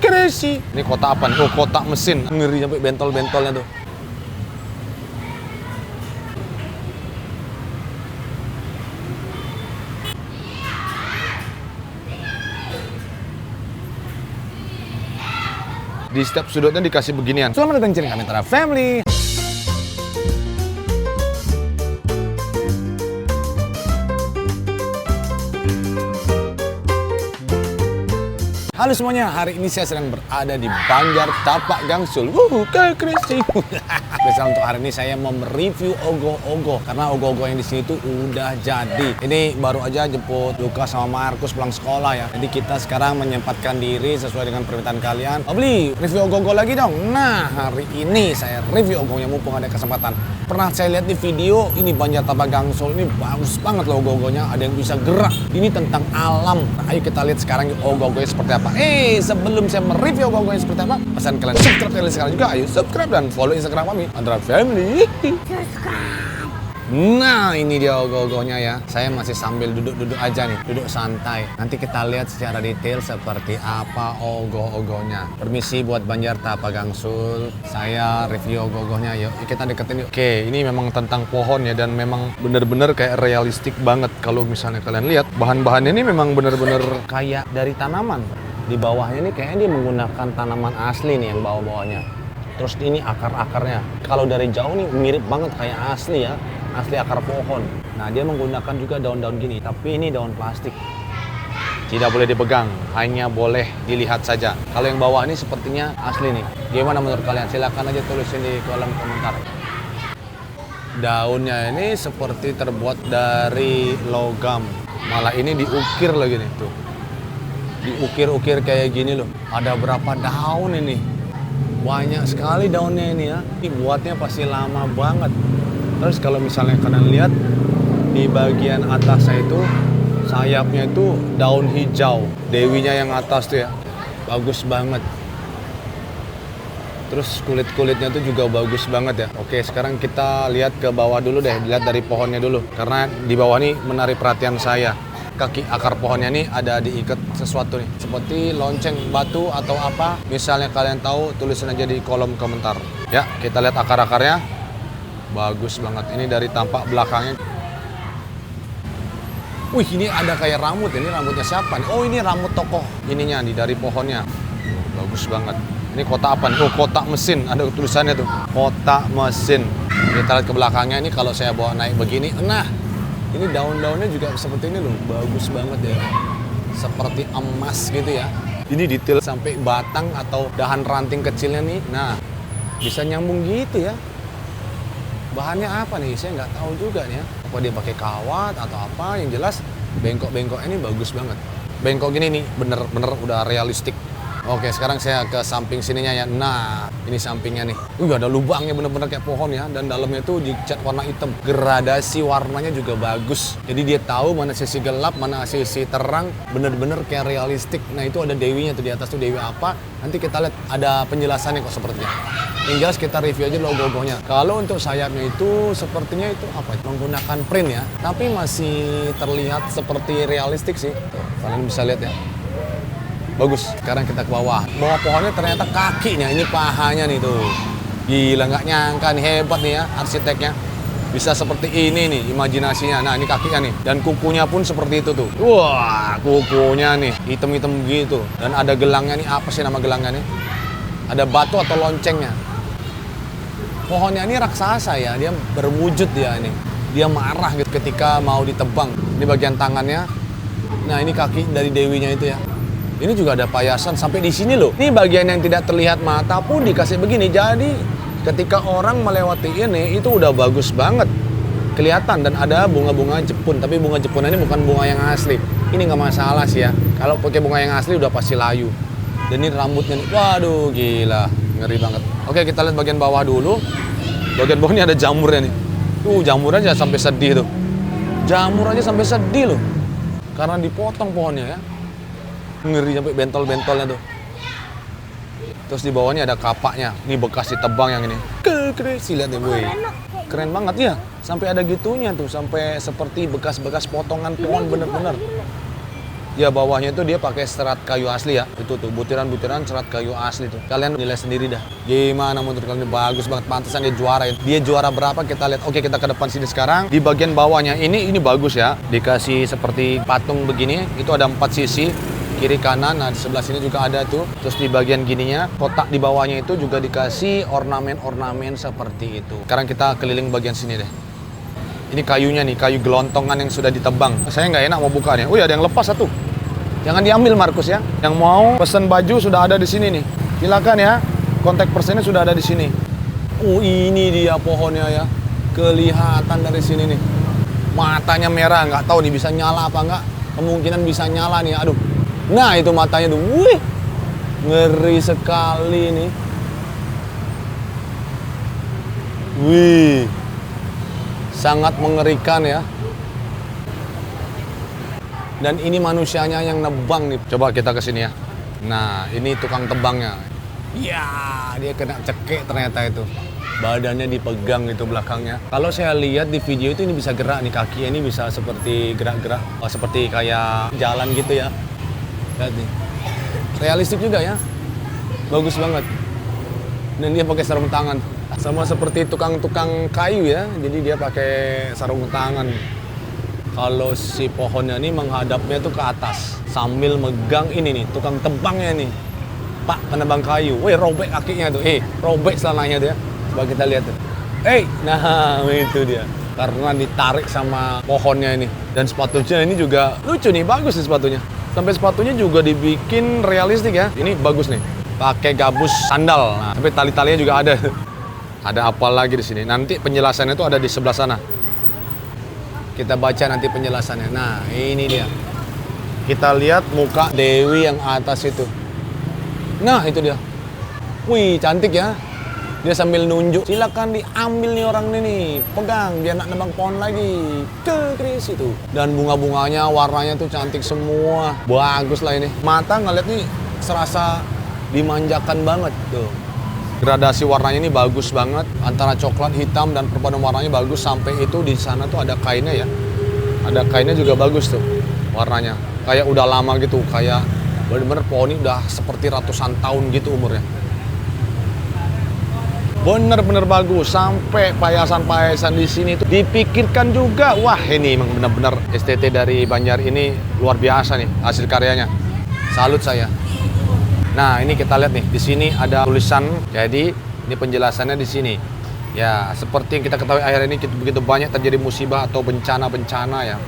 crazy. Ini kotak apa nih? Oh, kotak mesin. Ngeri sampai bentol-bentolnya tuh. Di setiap sudutnya dikasih beginian. Selamat datang di Kamitra Family. Halo semuanya, hari ini saya sedang berada di Banjar Tapak Gangsul. Crazy. Spesial untuk hari ini saya mau mereview ogoh-ogoh karena ogoh-ogoh yang di sini tuh udah jadi. Ini baru aja jemput Lukas sama Markus pulang sekolah ya. Jadi kita sekarang menyempatkan diri sesuai dengan permintaan kalian. Oh, beli review ogoh-ogoh lagi dong. Nah, hari ini saya review ogohnya mumpung ada kesempatan. Pernah saya lihat di video ini Banjar Tapak Gangsul ini bagus banget loh ogoh-ogohnya. Ada yang bisa gerak. Ini tentang alam. Nah, ayo kita lihat sekarang ogoh-ogohnya seperti apa. Sebelum saya mereview ogoh-ogohnya seperti apa, pesan kalian subscribe channel sekarang juga. Ayo subscribe dan follow Instagram kami, Kamitra Family. Nah, ini dia ogoh-ogohnya ya. Saya masih sambil duduk-duduk aja nih, duduk santai. Nanti kita lihat secara detail seperti apa ogoh-ogohnya. Permisi buat Banjar Tapak Gangsul. Saya review ogoh-ogohnya. Yuk, kita deketin yuk. Oke, ini memang tentang pohon ya, dan memang bener-bener kayak realistik banget. Kalau misalnya kalian lihat, bahan-bahannya ini memang bener-bener kayak dari tanaman. Di bawahnya ini kayaknya dia menggunakan tanaman asli nih yang bawah-bawahnya. Terus ini akar-akarnya. Kalau dari jauh nih mirip banget kayak asli ya. Asli akar pohon. Nah, dia menggunakan juga daun-daun gini, tapi ini daun plastik. Tidak boleh dipegang, hanya boleh dilihat saja. Kalau yang bawah ini sepertinya asli nih. Gimana menurut kalian? Silakan aja tulisin di kolom komentar. Daunnya ini seperti terbuat dari logam. Malah ini diukir lagi nih, tuh. Diukir-ukir kayak gini loh. Ada berapa daun ini? Banyak sekali daunnya ini ya. Ini buatnya pasti lama banget. Terus kalau misalnya kalian lihat di bagian atasnya itu sayapnya itu daun hijau. Dewinya yang atas tuh ya. Bagus banget. Terus kulit-kulitnya tuh juga bagus banget ya. Oke, sekarang kita lihat ke bawah dulu deh. Lihat dari pohonnya dulu. Karena di bawah ini menarik perhatian saya. Kaki akar pohonnya nih ada diikat sesuatu nih. Seperti lonceng batu atau apa. Misalnya kalian tahu, tulisin aja di kolom komentar. Ya, kita lihat akar-akarnya. Bagus banget. Ini dari tampak belakangnya. Wih, ini ada kayak rambut. Ini rambutnya siapa nih? Oh, ini rambut tokoh ininya nih dari pohonnya. Bagus banget. Ini kotak apa nih? Oh, kotak mesin. Ada tulisannya tuh. Kotak mesin. Kita lihat ke belakangnya ini kalau saya bawa naik begini. Nah, ini daun-daunnya juga seperti ini loh. Bagus banget ya. Seperti emas gitu ya. Ini detail sampai batang atau dahan ranting kecilnya nih. Nah, bisa nyambung gitu ya. Bahannya apa nih? Saya nggak tahu juga nih ya. Apa dia pakai kawat atau apa? Yang jelas bengkok-bengkok ini bagus banget. Bengkok gini nih bener-bener udah realistik. Oke, sekarang saya ke samping sininya ya. Nah, ini sampingnya nih. Ada lubangnya bener-bener kayak pohon ya. Dan dalamnya tuh dicat warna hitam. Gradasi warnanya juga bagus. Jadi dia tahu mana sisi gelap, mana sisi terang. Bener-bener kayak realistik. Nah, itu ada dewinya tuh di atas tuh, dewi apa. Nanti kita lihat ada penjelasannya kok sepertinya. Yang jelas kita review aja logo-logonya. Kalau untuk sayapnya itu sepertinya itu apa? Menggunakan print ya. Tapi masih terlihat seperti realistik sih. Tuh, kalian bisa lihat ya. Bagus. Sekarang kita ke bawah. Bawah pohonnya ternyata kakinya, ini pahanya nih tuh. Gila, nggak nyangka nih, hebat nih ya arsiteknya. Bisa seperti ini nih imajinasinya. Nah, ini kakinya nih. Dan kukunya pun seperti itu tuh. Wah, kukunya nih hitam-hitam gitu. Dan ada gelangnya nih, apa sih nama gelangnya nih? Ada batu atau loncengnya. Pohonnya ini raksasa ya, dia berwujud dia ini. Dia marah gitu ketika mau ditebang. Ini bagian tangannya. Nah, ini kaki dari dewinya itu ya. Ini juga ada payasan sampai di sini loh. Ini bagian yang tidak terlihat mata pun dikasih begini. Jadi ketika orang melewati ini itu udah bagus banget kelihatan, dan ada bunga-bunga Jepun. Tapi bunga Jepun ini bukan bunga yang asli. Ini nggak masalah sih ya. Kalau pakai bunga yang asli udah pasti layu. Dan ini rambutnya nih. Waduh, gila, ngeri banget. Oke, kita lihat bagian bawah dulu. Bagian bawah ini ada jamurnya nih. Jamur aja sampai sedih tuh. Jamur aja sampai sedih loh. Karena dipotong pohonnya ya. Ngeri sampai bentol-bentolnya tuh. Terus di bawahnya ada kapaknya. Ini bekas ditebang yang ini. Keren, lihat nih boy. Keren banget ya. Sampai ada gitunya tuh. Sampai seperti bekas-bekas potongan pohon bener-bener. Ya bawahnya itu dia pakai serat kayu asli ya. Itu tuh butiran-butiran serat kayu asli tuh. Kalian nilai sendiri dah. Gimana menurut kalian? Bagus banget, pantesan dia juara ya. Dia juara berapa kita lihat. Oke, kita ke depan sini sekarang. Di bagian bawahnya ini bagus ya. Dikasih seperti patung begini. Itu ada 4 sisi. Kiri kanan, nah di sebelah sini juga ada tuh. Terus di bagian gininya, kotak di bawahnya itu juga dikasih ornamen-ornamen seperti itu. Sekarang kita keliling bagian sini deh. Ini kayunya nih, kayu gelontongan yang sudah ditebang. Saya nggak enak mau bukanya. Oh ya, ada yang lepas satu. Jangan diambil Markus ya. Yang mau pesen baju sudah ada di sini nih. Silakan ya. Kontak personnya sudah ada di sini. Oh ini dia pohonnya ya. Kelihatan dari sini nih. Matanya merah, nggak tahu nih bisa nyala apa nggak. Kemungkinan bisa nyala nih. Aduh. Nah itu matanya tuh. Wih. Ngeri sekali nih. Wih. Sangat mengerikan ya. Dan ini manusianya yang nebang nih. Coba kita ke sini ya. Nah, ini tukang tebangnya. Ya, dia kena cekek ternyata itu. Badannya dipegang itu belakangnya. Kalau saya lihat di video itu ini bisa gerak nih, kakinya ini bisa seperti gerak-gerak. Oh, seperti kayak jalan gitu ya. Lihat nih. Realistik juga ya. Bagus banget. Dan dia pakai sarung tangan. Sama seperti tukang-tukang kayu ya. Jadi dia pakai sarung tangan. Kalau si pohonnya ini menghadapnya tuh ke atas. Sambil megang ini nih, tukang tebangnya nih. Pak, penebang kayu. Wih, robek kakinya tuh. Robek celananya tuh ya. Coba kita lihat tuh. Nah itu dia. Karena ditarik sama pohonnya ini. Dan sepatunya ini juga lucu nih, bagus nih sepatunya. Sampai sepatunya juga dibikin realistik ya. Ini bagus nih. Pakai gabus sandal. Nah, sampai tali-talinya juga ada. Ada apa lagi di sini? Nanti penjelasannya itu ada di sebelah sana. Kita baca nanti penjelasannya. Nah, ini dia. Kita lihat muka Dewi yang atas itu. Nah, itu dia. Wih, cantik ya. Dia sambil nunjuk. Silakan diambil nih orang ini nih. Pegang, biar nak nebang pohon lagi. Kris itu. Dan bunga-bunganya, warnanya tuh cantik semua. Bagus lah ini. Mata ngeliat nih serasa dimanjakan banget tuh. Gradasi warnanya ini bagus banget, antara coklat, hitam, dan perpaduan warnanya bagus. Sampai itu di sana tuh ada kainnya ya. Ada kainnya juga bagus tuh warnanya. Kayak udah lama gitu, kayak bener-bener pohon ini udah seperti ratusan tahun gitu umurnya. Bener-bener bagus, sampai payasan-payasan di sini tuh dipikirkan juga. Wah ini emang bener-bener STT dari Banjar ini luar biasa nih hasil karyanya. Salut saya. Nah, ini kita lihat nih, di sini ada tulisan. Jadi, ini penjelasannya di sini. Ya, seperti yang kita ketahui akhir ini begitu banyak terjadi musibah atau bencana-bencana ya.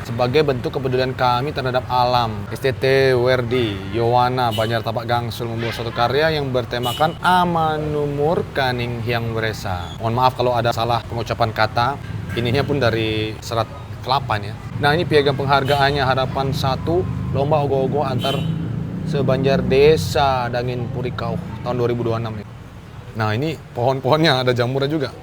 Sebagai bentuk kepedulian kami terhadap alam, STT Werdi Yowana Banjar Tapak Gangsul membuat suatu karya yang bertemakan Amanumur Kaning Hyang Beresa. Mohon maaf kalau ada salah pengucapan kata. Ininya pun dari serat kelapa ya. Nah, ini piagam penghargaannya harapan 1 lomba ogoh-ogoh antar sebanjar desa Dangin Purikau tahun 2026 nih. Nah ini pohon-pohonnya ada jamurnya juga.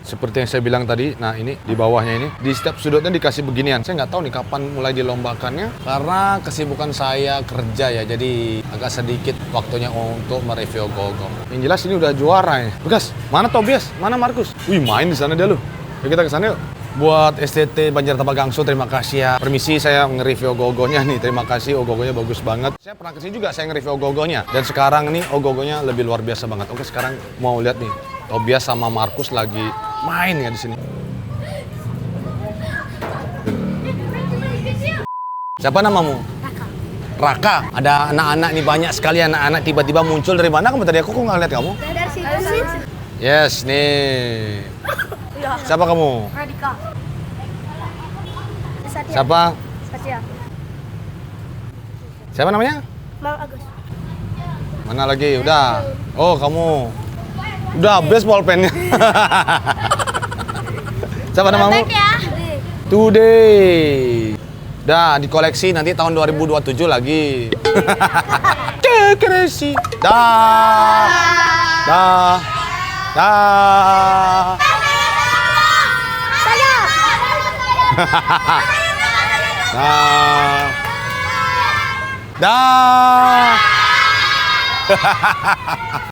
Seperti yang saya bilang tadi, nah ini di bawahnya ini, di setiap sudutnya dikasih beginian. Saya nggak tahu nih kapan mulai dilombakannya, karena kesibukan saya kerja ya, jadi agak sedikit waktunya untuk mereview ogoh-ogoh. Yang jelas ini udah juara ya. Bekas, mana Tobias? Mana Markus? Wih main di sana dia lu. Yuk kita ke sana yuk. Buat STT Banjar Tapak Gangsul, terima kasih ya. Permisi saya nge-review ogoh-ogohnya nih. Terima kasih, ogoh-ogohnya bagus banget. Saya pernah kesini juga, saya nge-review ogoh-ogohnya. Dan sekarang nih ogoh-ogohnya lebih luar biasa banget. Oke, sekarang mau lihat nih. Tobias sama Markus lagi main ya di sini. Siapa namamu? Raka. Ada anak-anak nih, banyak sekali anak-anak tiba-tiba muncul dari mana kamu tadi? Aku kok nggak lihat kamu? Dari situ. Yes, nih. Siapa kamu? Radika. Satya. Siapa? Satya. Siapa namanya? Mang Agus. Mana lagi? Udah. Oh, kamu. Udah habis pulpennya. Siapa namamu? Ya. Today. Dah dikoleksi nanti tahun 2027 lagi. Crazy. Dah. Dah. Dah. Saya. Dah. Dah.